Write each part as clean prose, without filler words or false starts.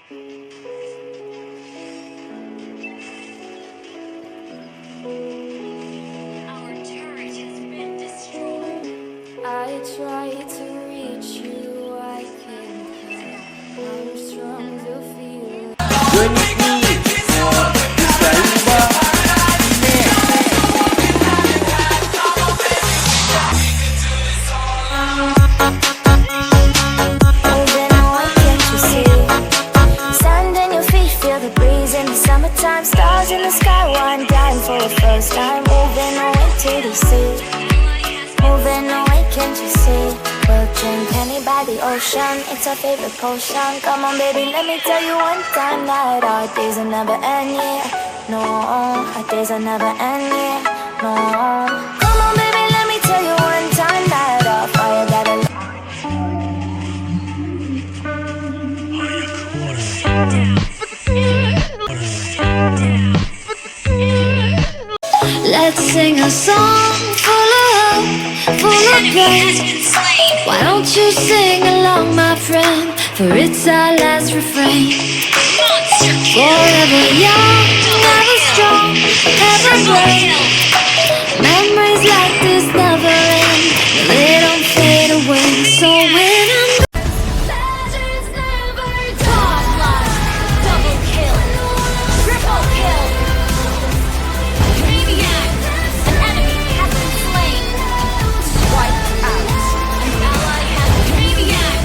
Our turret has been destroyed. I try to reach you, I can't help how strong the feel. Moving on, can't you see? Sand in your feet, feel the breeze in the summertime. Stars in the sky, one dying for the first time. Moving away to the sea. Moving away, can't you see? We'll drink honey by the ocean, it's our favorite potion. Come on baby, let me tell you one time that our days will never end, yeah. No, our days will never end, yeah. No. Come on baby, let me tell you one time that our fire got a Let's sing a song full of hope, full of praise. Why don't you sing along, my friend? For it's our last refrain. Forever young, ever strong, ever brave. Memories like this never end, they don't fade away. So when I'm legends never die. Double kill. Triple kill. Maniac. An enemy has been slain. Swipe out. An ally has Maniac.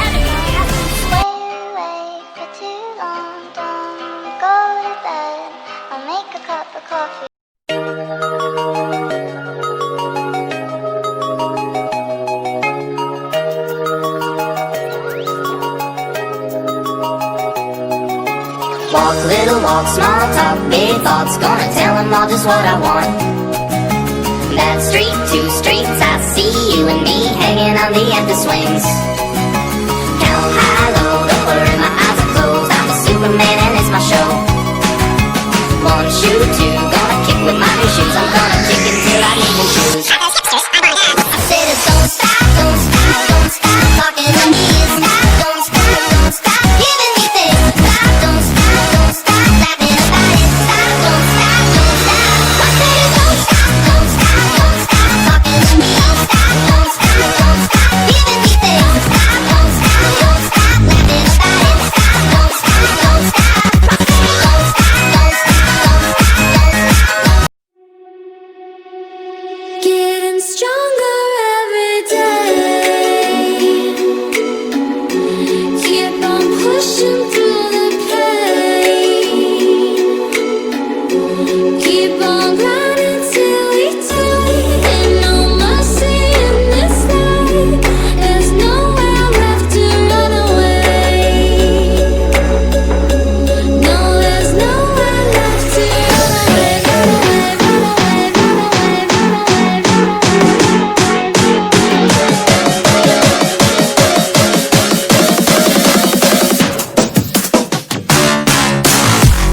An enemy has been slain. Wait for too long, don't go to bed. I'll make a cup of coffee. Walk, little walk, small talk, big thoughts. Gonna tell them all just what I want. That street, two streets, I see you and me hanging on the end of swings.